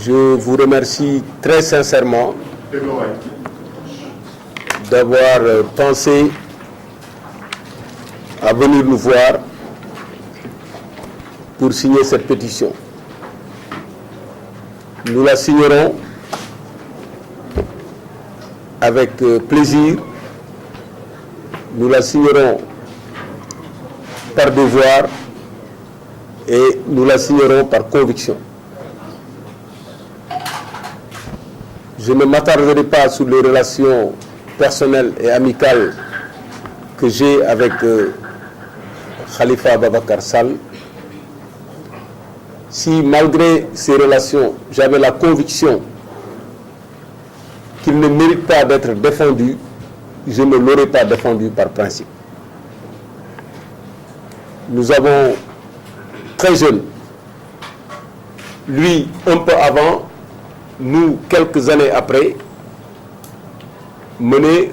Je vous remercie très sincèrement d'avoir pensé à venir nous voir pour signer cette pétition. Nous la signerons avec plaisir, nous la signerons par devoir et nous la signerons par conviction. Je ne m'attarderai pas sur les relations personnelles et amicales que j'ai avec Khalifa Ababacar Sall. Si malgré ces relations, j'avais la conviction qu'il ne mérite pas d'être défendu, je ne l'aurais pas défendu par principe. Nous avons, très jeunes, lui un peu avant, nous quelques années après, mené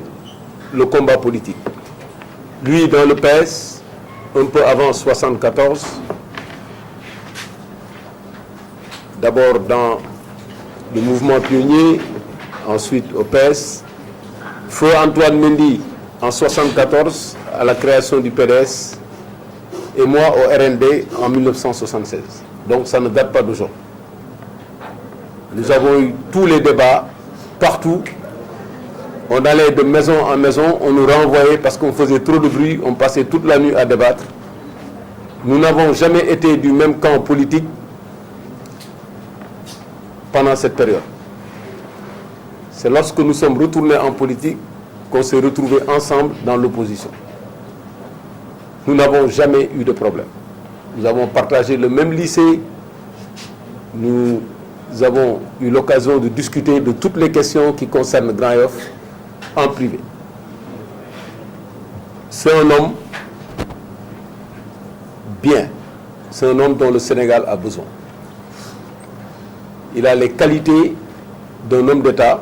le combat politique. Lui dans le PS, un peu avant 1974, d'abord dans le mouvement pionnier, ensuite au PS, Feu Antoine Mendy en 1974 à la création du PDS et moi au RND en 1976. Donc ça ne date pas d'aujourd'hui. Nous avons eu tous les débats partout. On allait de maison en maison, on nous renvoyait parce qu'on faisait trop de bruit, on passait toute la nuit à débattre. Nous n'avons jamais été du même camp politique pendant cette période. C'est lorsque nous sommes retournés en politique qu'on s'est retrouvés ensemble dans l'opposition. Nous n'avons jamais eu de problème. Nous avons partagé le même lycée. Nous avons eu l'occasion de discuter de toutes les questions qui concernent Grand Yoff en privé. C'est un homme bien. C'est un homme dont le Sénégal a besoin. Il a les qualités d'un homme d'État.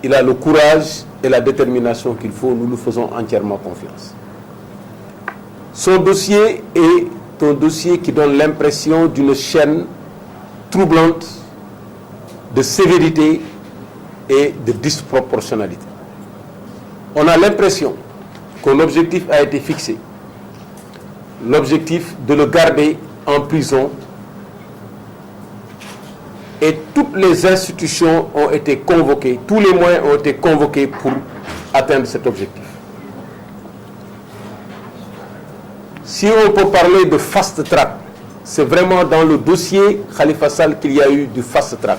Il a le courage et la détermination qu'il faut. Nous nous faisons entièrement confiance. Son dossier est un dossier qui donne l'impression d'une chaîne troublante de sévérité et de disproportionnalité. On a l'impression qu'un objectif a été fixé. L'objectif de le garder en prison. Et toutes les institutions ont été convoquées, tous les moyens ont été convoqués pour atteindre cet objectif. Si on peut parler de fast track, c'est vraiment dans le dossier Khalifa Sall qu'il y a eu du fast track.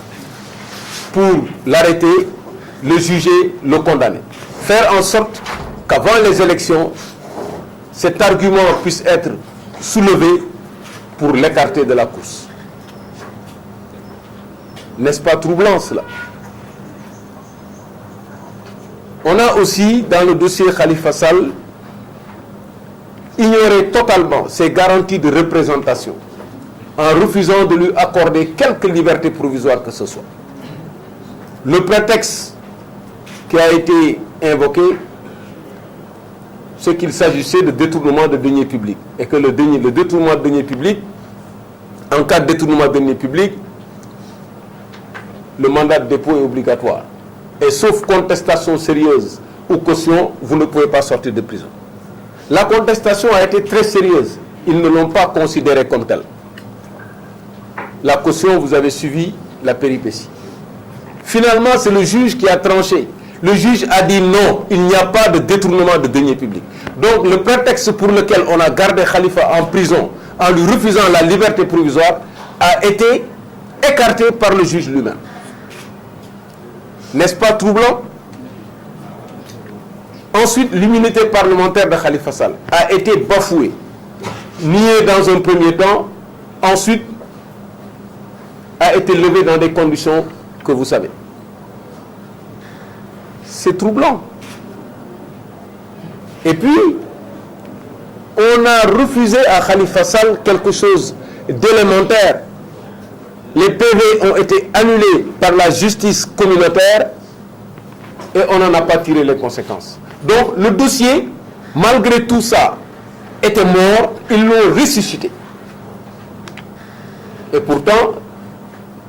Pour l'arrêter, le juger, le condamner. Faire en sorte qu'avant les élections, cet argument puisse être soulevé pour l'écarter de la course. N'est-ce pas troublant cela? On a aussi, dans le dossier Khalifa Sall, ignoré totalement ses garanties de représentation en refusant de lui accorder quelque liberté provisoire que ce soit. Le prétexte qui a été invoqué, c'est qu'il s'agissait de détournement de deniers publics et que le détournement de deniers publics, en cas de détournement de deniers publics, le mandat de dépôt est obligatoire. Et sauf contestation sérieuse ou caution, vous ne pouvez pas sortir de prison. La contestation a été très sérieuse. Ils ne l'ont pas considérée comme telle. La caution, vous avez suivi la péripétie. Finalement, c'est le juge qui a tranché. Le juge a dit non, il n'y a pas de détournement de deniers publics. Donc le prétexte pour lequel on a gardé Khalifa en prison en lui refusant la liberté provisoire a été écarté par le juge lui-même. N'est-ce pas troublant? Ensuite, l'immunité parlementaire de Khalifa Sall a été bafouée, niée dans un premier temps, ensuite a été levée dans des conditions que vous savez. C'est troublant. Et puis, on a refusé à Khalifa Sall quelque chose d'élémentaire. Les PV ont été annulés par la justice communautaire et on n'en a pas tiré les conséquences. Donc le dossier, malgré tout ça, était mort, ils l'ont ressuscité. Et pourtant,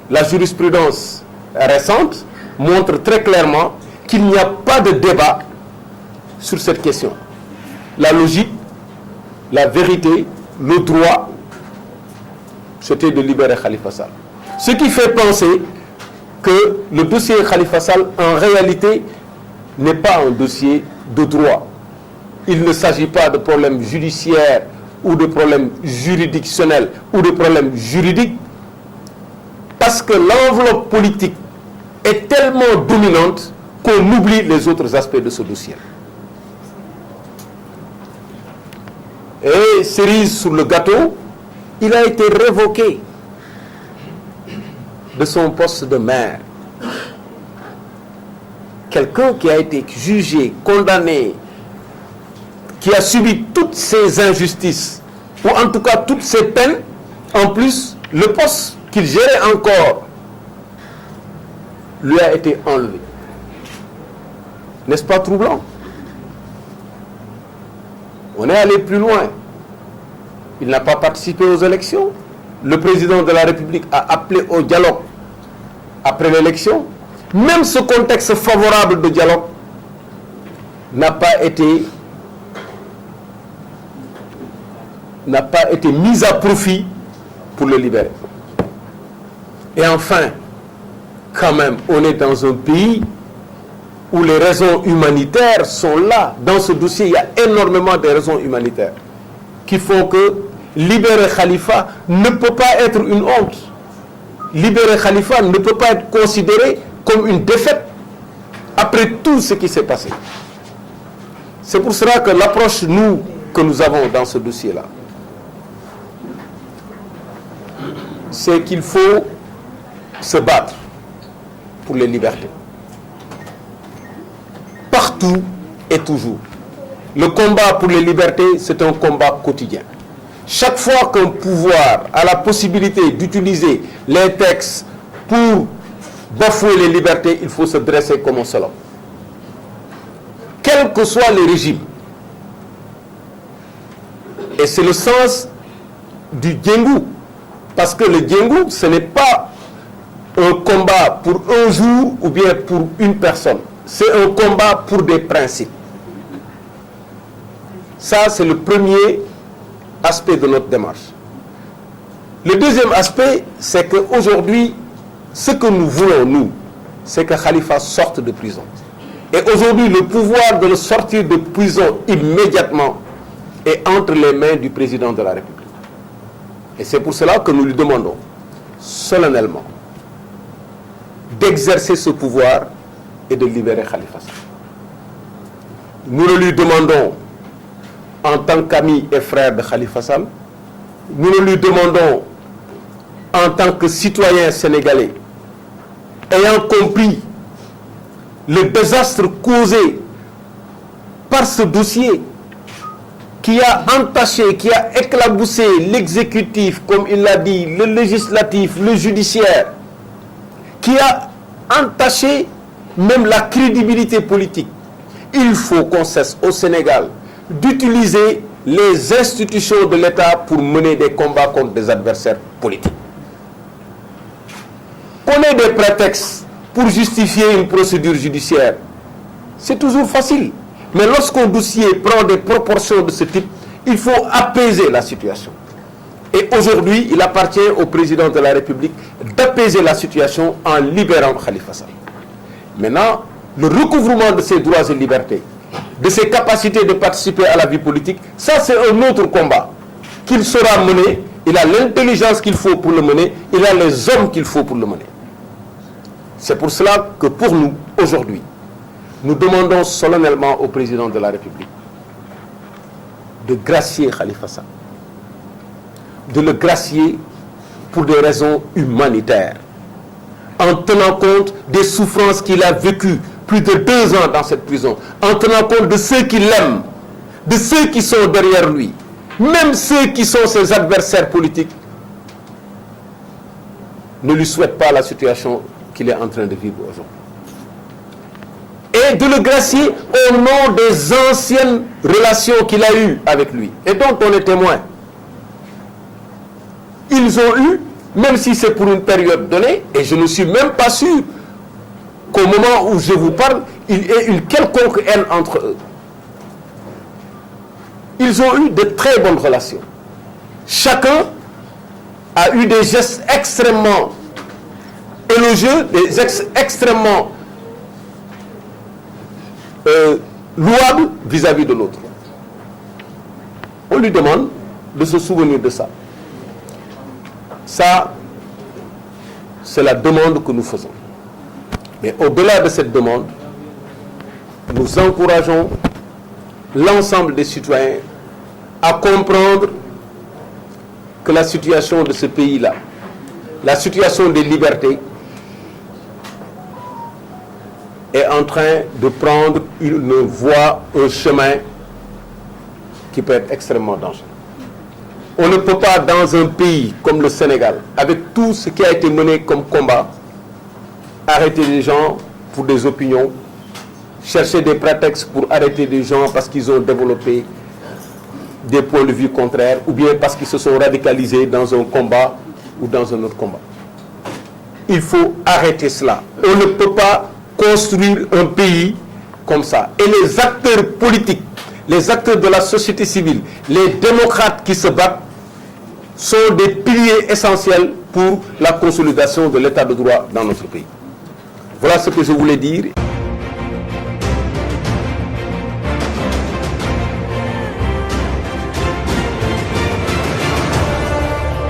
la jurisprudence récente montre très clairement qu'il n'y a pas de débat sur cette question. La logique, la vérité, le droit, c'était de libérer Khalifa Sall. Ce qui fait penser que le dossier Khalifa Sall, en réalité, n'est pas un dossier de droit. Il ne s'agit pas de problèmes judiciaires ou de problèmes juridictionnels ou de problèmes juridiques, parce que l'enveloppe politique est tellement dominante qu'on oublie les autres aspects de ce dossier. Et cerise sur le gâteau, il a été révoqué de son poste de maire. Quelqu'un qui a été jugé, condamné, qui a subi toutes ces injustices, ou en tout cas toutes ces peines, en plus, le poste qu'il gérait encore lui a été enlevé. N'est-ce pas troublant? On est allé plus loin. Il n'a pas participé aux élections. Le président de la République a appelé au dialogue après l'élection. Même ce contexte favorable de dialogue n'a pas été mis à profit pour le libérer. Et enfin, quand même, on est dans un pays où les raisons humanitaires sont là. Dans ce dossier, il y a énormément de raisons humanitaires qui font que libérer Khalifa ne peut pas être une honte. Libérer Khalifa ne peut pas être considéré comme une défaite après tout ce qui s'est passé. C'est pour cela que l'approche que nous avons dans ce dossier-là, c'est qu'il faut se battre pour les libertés. Partout et toujours. Le combat pour les libertés, c'est un combat quotidien. Chaque fois qu'un pouvoir a la possibilité d'utiliser les textes pour bafouer les libertés, il faut se dresser comme un seul homme. Quels que soient les régimes. Et c'est le sens du Djengou. Parce que le Djengou, ce n'est pas un combat pour un jour ou bien pour une personne. C'est un combat pour des principes. Ça, c'est le premier aspect de notre démarche. Le deuxième aspect, c'est qu'aujourd'hui, ce que nous voulons, nous, c'est que Khalifa sorte de prison. Et aujourd'hui, le pouvoir de le sortir de prison immédiatement est entre les mains du président de la République. Et c'est pour cela que nous lui demandons solennellement d'exercer ce pouvoir et de libérer Khalifa Sall. Nous le lui demandons en tant qu'ami et frère de Khalifa Sall. Nous le lui demandons en tant que citoyen sénégalais, ayant compris le désastre causé par ce dossier qui a entaché, qui a éclaboussé l'exécutif, comme il l'a dit, le législatif, le judiciaire, qui a entaché même la crédibilité politique. Il faut qu'on cesse au Sénégal d'utiliser les institutions de l'État pour mener des combats contre des adversaires politiques. Qu'on ait des prétextes pour justifier une procédure judiciaire, c'est toujours facile. Mais lorsqu'un dossier prend des proportions de ce type, il faut apaiser la situation. Et aujourd'hui, il appartient au président de la République d'apaiser la situation en libérant Khalifa Sall. Maintenant, le recouvrement de ses droits et libertés, de ses capacités de participer à la vie politique, ça c'est un autre combat qu'il saura mener. Il a l'intelligence qu'il faut pour le mener, il a les hommes qu'il faut pour le mener. C'est pour cela que pour nous, aujourd'hui, nous demandons solennellement au président de la République de gracier Khalifa Sall, de le gracier pour des raisons humanitaires, en tenant compte des souffrances qu'il a vécues plus de 2 ans dans cette prison, en tenant compte de ceux qui l'aiment, de ceux qui sont derrière lui, même ceux qui sont ses adversaires politiques, ne lui souhaitent pas la situation qu'il est en train de vivre aujourd'hui. Et de le gracier au nom des anciennes relations qu'il a eues avec lui et dont on est témoin. Ils ont eu même si c'est pour une période donnée, et je ne suis même pas sûr qu'au moment où je vous parle, il y ait une quelconque haine entre eux. Ils ont eu de très bonnes relations. Chacun a eu des gestes extrêmement élogieux, des gestes extrêmement louables vis-à-vis de l'autre. On lui demande de se souvenir de ça. Ça, c'est la demande que nous faisons. Mais au-delà de cette demande, nous encourageons l'ensemble des citoyens à comprendre que la situation de ce pays-là, la situation des libertés, est en train de prendre une voie, un chemin qui peut être extrêmement dangereux. On ne peut pas, dans un pays comme le Sénégal, avec tout ce qui a été mené comme combat, arrêter les gens pour des opinions, chercher des prétextes pour arrêter des gens parce qu'ils ont développé des points de vue contraires ou bien parce qu'ils se sont radicalisés dans un combat ou dans un autre combat. Il faut arrêter cela. On ne peut pas construire un pays comme ça. Et les acteurs politiques, les acteurs de la société civile, les démocrates qui se battent sont des piliers essentiels pour la consolidation de l'état de droit dans notre pays. Voilà ce que je voulais dire.